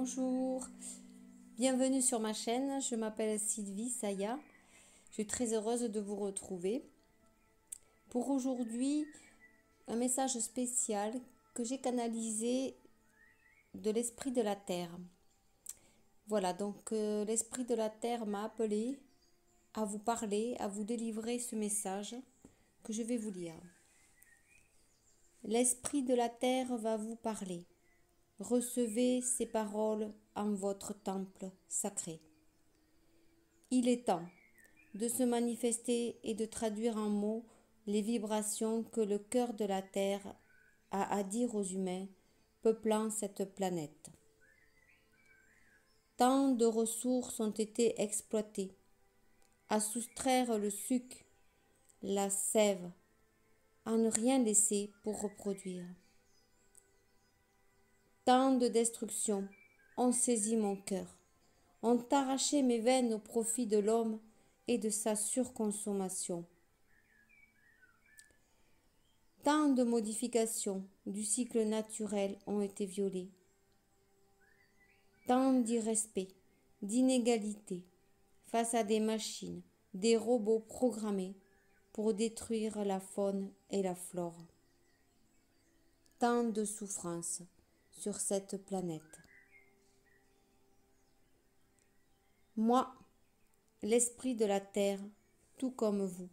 Bonjour, bienvenue sur ma chaîne, je m'appelle Sylvie Saya, je suis très heureuse de vous retrouver. Pour aujourd'hui, un message spécial que j'ai canalisé de l'Esprit de la Terre. Voilà, donc l'Esprit de la Terre m'a appelé à vous parler, à vous délivrer ce message que je vais vous lire. L'Esprit de la Terre va vous parler. Recevez ces paroles en votre temple sacré. Il est temps de se manifester et de traduire en mots les vibrations que le cœur de la Terre a à dire aux humains peuplant cette planète. Tant de ressources ont été exploitées à soustraire le sucre, la sève, à ne rien laisser pour reproduire. Tant de destructions ont saisi mon cœur, ont arraché mes veines au profit de l'homme et de sa surconsommation. Tant de modifications du cycle naturel ont été violées. Tant d'irrespect, d'inégalités face à des machines, des robots programmés pour détruire la faune et la flore. Tant de souffrances sur cette planète. Moi, l'esprit de la terre, tout comme vous,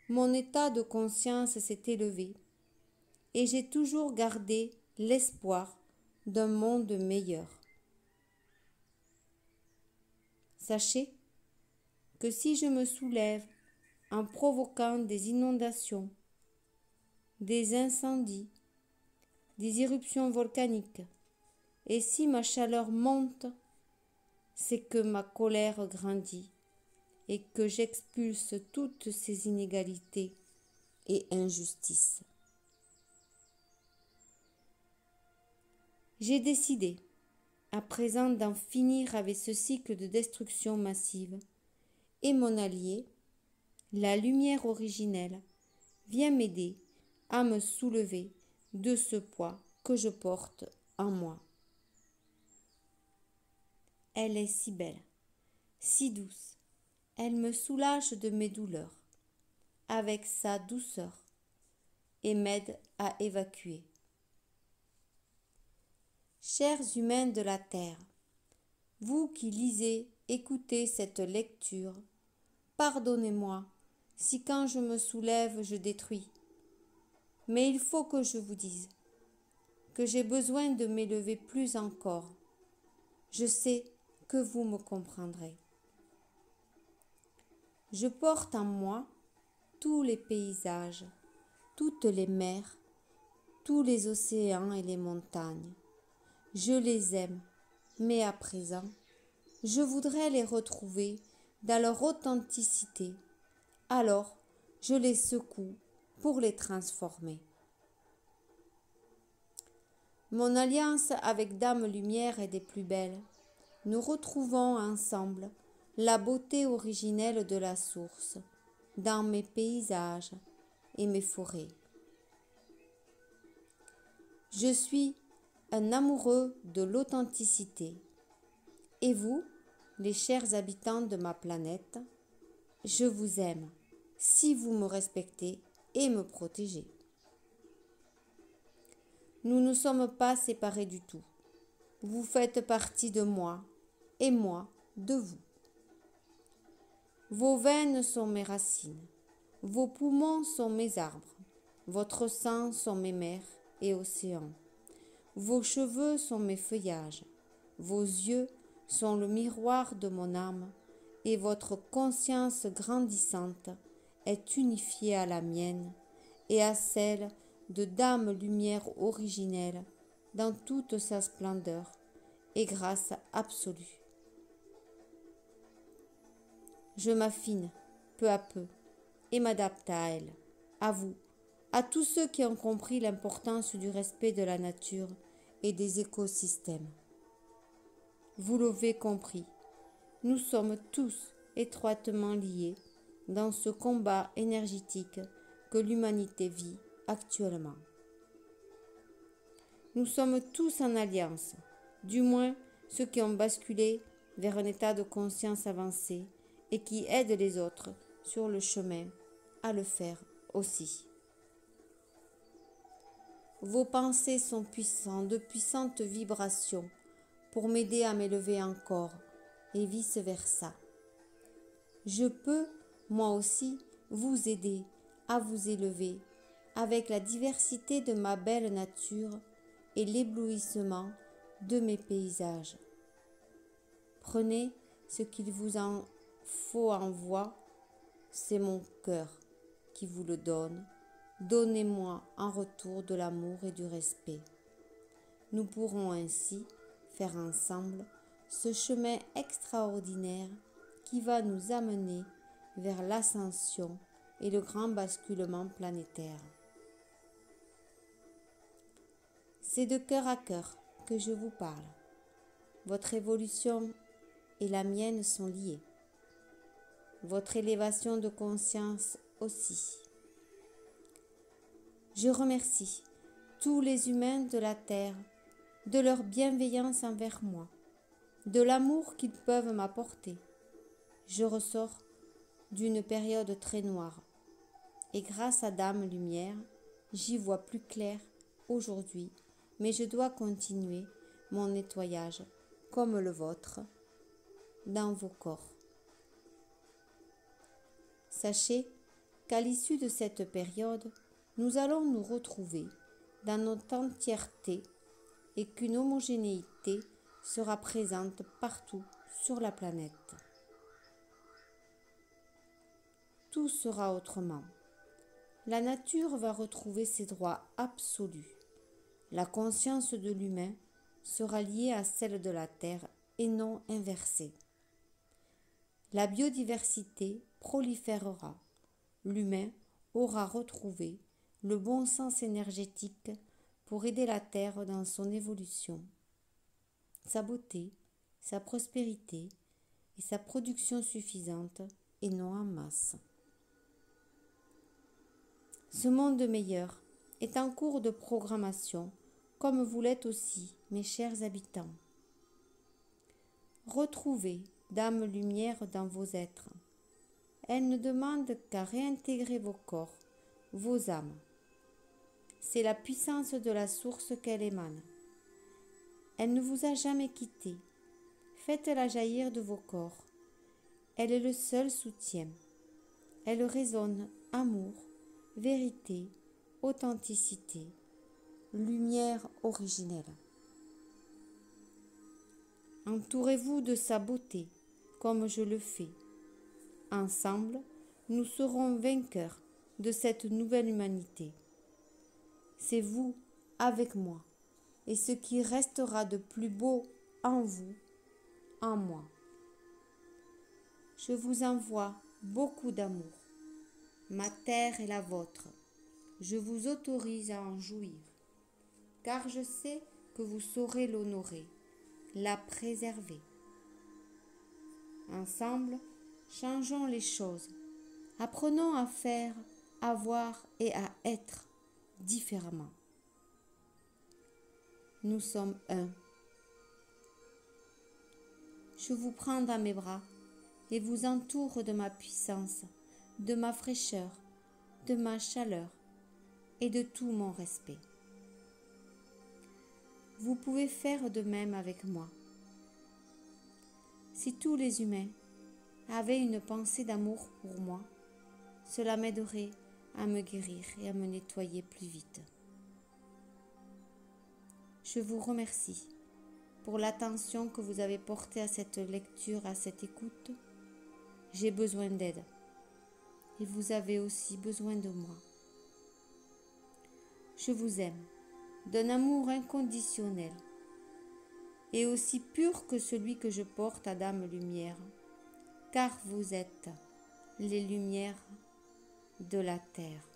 mon état de conscience s'est élevé et j'ai toujours gardé l'espoir d'un monde meilleur. Sachez que si je me soulève en provoquant des inondations, des incendies, des éruptions volcaniques, et si ma chaleur monte, c'est que ma colère grandit et que j'expulse toutes ces inégalités et injustices. J'ai décidé à présent d'en finir avec ce cycle de destruction massive et mon allié, la lumière originelle, vient m'aider à me soulever de ce poids que je porte en moi. Elle est si belle, si douce, elle me soulage de mes douleurs avec sa douceur et m'aide à évacuer. Chers humains de la terre, vous qui lisez, écoutez cette lecture, pardonnez-moi si quand je me soulève je détruis. Mais il faut que je vous dise que j'ai besoin de m'élever plus encore. Je sais que vous me comprendrez. Je porte en moi tous les paysages, toutes les mers, tous les océans et les montagnes. Je les aime, mais à présent, je voudrais les retrouver dans leur authenticité. Alors, je les secoue pour les transformer. Mon alliance avec Dame Lumière est des plus belles. Nous retrouvons ensemble la beauté originelle de la source dans mes paysages et mes forêts. Je suis un amoureux de l'authenticité. Et vous, les chers habitants de ma planète, je vous aime si vous me respectez et me protégez. Nous ne sommes pas séparés du tout. Vous faites partie de moi et moi de vous. Vos veines sont mes racines, vos poumons sont mes arbres, votre sang sont mes mers et océans. Vos cheveux sont mes feuillages, vos yeux sont le miroir de mon âme et votre conscience grandissante est unifiée à la mienne et à celle de Dame Lumière originelle dans toute sa splendeur et grâce absolue. Je m'affine peu à peu et m'adapte à elle, à vous, à tous ceux qui ont compris l'importance du respect de la nature et des écosystèmes. Vous l'avez compris, nous sommes tous étroitement liés dans ce combat énergétique que l'humanité vit actuellement. Nous sommes tous en alliance du moins ceux qui ont basculé vers un état de conscience avancé et qui aident les autres sur le chemin à le faire aussi. Vos pensées sont puissantes, de puissantes vibrations pour m'aider à m'élever encore et vice-versa. Je peux, moi aussi, vous aider à vous élever avec la diversité de ma belle nature et l'éblouissement de mes paysages. Prenez ce qu'il vous en faut en voie, c'est mon cœur qui vous le donne. Donnez-moi en retour de l'amour et du respect. Nous pourrons ainsi faire ensemble ce chemin extraordinaire qui va nous amener vers l'ascension et le grand basculement planétaire. C'est de cœur à cœur que je vous parle. Votre évolution et la mienne sont liées. Votre élévation de conscience aussi. Je remercie tous les humains de la Terre de leur bienveillance envers moi, de l'amour qu'ils peuvent m'apporter. Je ressors d'une période très noire et grâce à Dame Lumière, j'y vois plus clair aujourd'hui, mais je dois continuer mon nettoyage comme le vôtre dans vos corps. Sachez qu'à l'issue de cette période, nous allons nous retrouver dans notre entièreté et qu'une homogénéité sera présente partout sur la planète. Tout sera autrement. La nature va retrouver ses droits absolus. La conscience de l'humain sera liée à celle de la Terre et non inversée. La biodiversité proliférera. L'humain aura retrouvé le bon sens énergétique pour aider la Terre dans son évolution. Sa beauté, sa prospérité et sa production suffisante et non en masse. Ce monde meilleur est en cours de programmation, comme vous l'êtes aussi, mes chers habitants. Retrouvez Dame Lumière dans vos êtres. Elle ne demande qu'à réintégrer vos corps, vos âmes. C'est la puissance de la source qu'elle émane. Elle ne vous a jamais quitté. Faites-la jaillir de vos corps. Elle est le seul soutien. Elle résonne amour, vérité, authenticité, lumière originelle. Entourez-vous de sa beauté, comme je le fais. Ensemble, nous serons vainqueurs de cette nouvelle humanité. C'est vous avec moi, et ce qui restera de plus beau en vous, en moi. Je vous envoie beaucoup d'amour. Ma terre est la vôtre. Je vous autorise à en jouir, car je sais que vous saurez l'honorer, la préserver. Ensemble, changeons les choses. Apprenons à faire, à voir et à être différemment. Nous sommes un. Je vous prends dans mes bras et vous entoure de ma puissance, de ma fraîcheur, de ma chaleur et de tout mon respect. Vous pouvez faire de même avec moi. Si tous les humains avaient une pensée d'amour pour moi, cela m'aiderait à me guérir et à me nettoyer plus vite. Je vous remercie pour l'attention que vous avez portée à cette lecture, à cette écoute. J'ai besoin d'aide et vous avez aussi besoin de moi. Je vous aime d'un amour inconditionnel et aussi pur que celui que je porte à Dame Lumière, car vous êtes les lumières de la terre.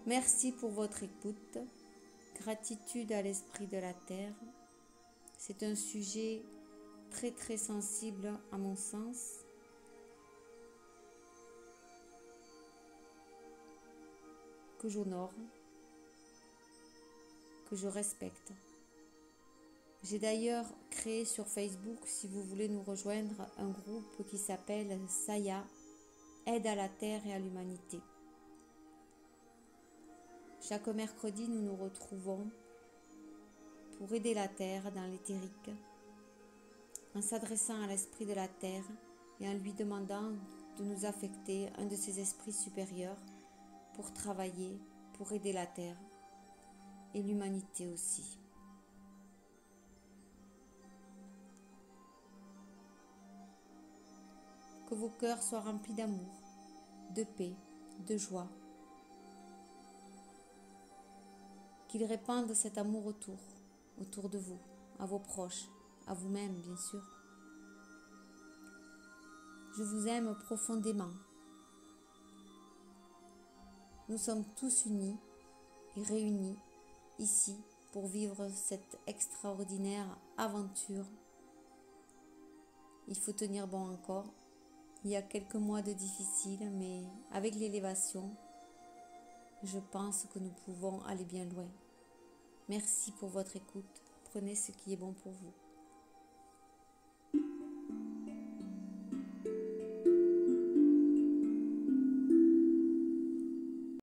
Merci pour votre écoute. Gratitude à l'esprit de la terre. C'est un sujet très très sensible à mon sens. Que j'honore, que je respecte. J'ai d'ailleurs créé sur Facebook, si vous voulez nous rejoindre, un groupe qui s'appelle Saya, Aide à la Terre et à l'Humanité. Chaque mercredi, nous nous retrouvons pour aider la Terre dans l'éthérique, en s'adressant à l'esprit de la Terre et en lui demandant de nous affecter un de ses esprits supérieurs pour travailler, pour aider la Terre et l'humanité aussi. Que vos cœurs soient remplis d'amour, de paix, de joie. Qu'ils répandent cet amour autour de vous, à vos proches, à vous-même bien sûr. Je vous aime profondément. Nous sommes tous unis et réunis ici pour vivre cette extraordinaire aventure. Il faut tenir bon encore. Il y a quelques mois de difficile, mais avec l'élévation, je pense que nous pouvons aller bien loin. Merci pour votre écoute. Prenez ce qui est bon pour vous.